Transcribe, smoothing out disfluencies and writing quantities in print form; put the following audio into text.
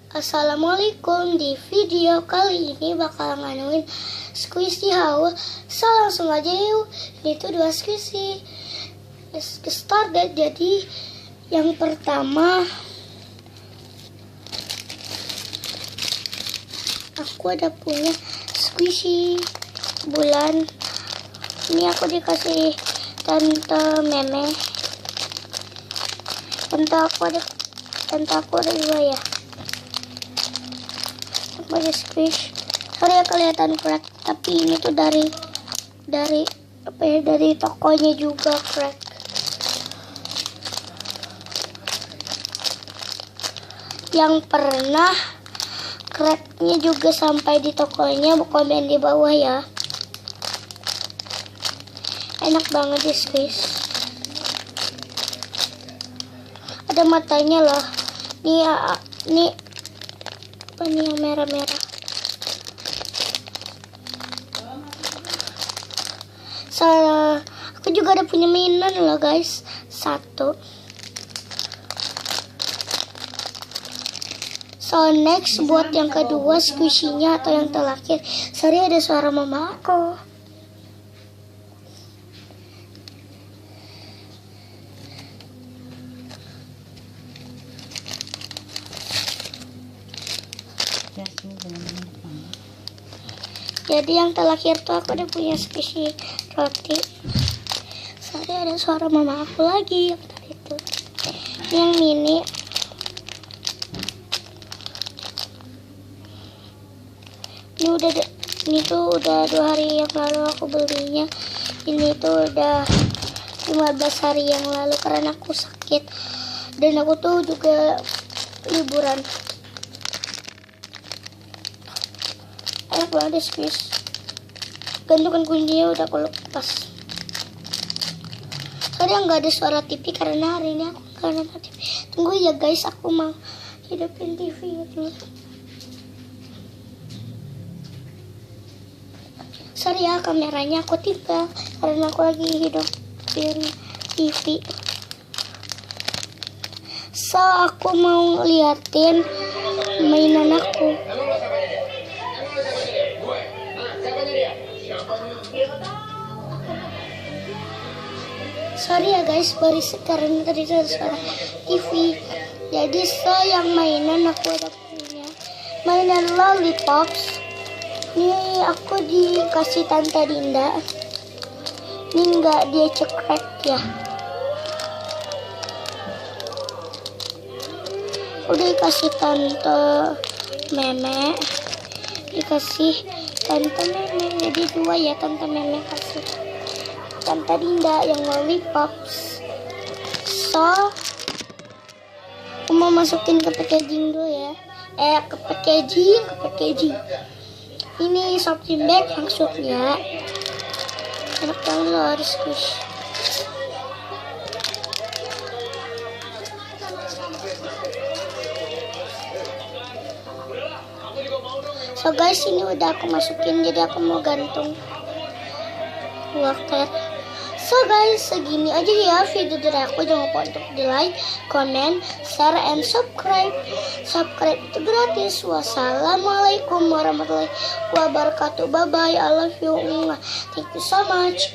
Assalamualaikum. Di video kali ini bakal nganuin squishy haul. So langsung aja yuk. Ini tuh 2 squishy. Let's get started. Jadi yang pertama aku ada punya squishy bulan. Ini aku dikasih tante Meme. Tante aku ada 2 ya. Ada squish. Sorry ya kelihatan crack, tapi ini tuh dari tokonya juga crack. Yang pernah cracknya juga sampai di tokonya, komen di bawah ya. Enak banget di squish. Ada matanya loh. Nih apa nih yang merah-merah. Aku juga ada punya mainan loh guys. 1. So next buat yang kedua squishy-nya atau yang terakhir. Sorry ada suara mama aku. Jadi yang terakhir tuh aku udah punya squishy roti. Sorry ada suara mama aku lagi yang tadi itu. Ini yang mini. Ini tuh udah 2 hari yang lalu aku belinya. Ini tuh udah 15 hari yang lalu karena aku sakit dan aku tuh juga liburan. Enak banget squeeze. Gantungan kuncinya udah aku lepas. Sorry nggak ada suara TV karena hari ini aku nggak nonton TV. Tunggu ya guys, aku mau hidupin TV dulu. Sorry ya kameranya aku tinggal karena aku lagi hidupin TV. So aku mau liatin mainan aku. Sorry ya guys, berisik karena tadi ada suara TV. Jadi yang mainan aku ada punya mainan lollipops. Ini aku dikasih tante Dinda. Ini enggak dia cekrek ya. Udah dikasih tante Meme, dikasih tante Meme. Jadi 2 ya tante Meme kasih. Tante Dinda yang lollipops. So aku mau masukin ke packaging dulu ya. Ke packaging. Ini shopping bag maksudnya. Enak banget loh, harus squish. So guys, ini udah aku masukin, jadi aku mau gantung loket. So guys, segini aja ya video dari aku. Jangan lupa untuk di like, comment, share, and subscribe. Subscribe itu gratis. Wassalamualaikum warahmatullahi wabarakatuh. Bye bye. I love you. Thank you so much.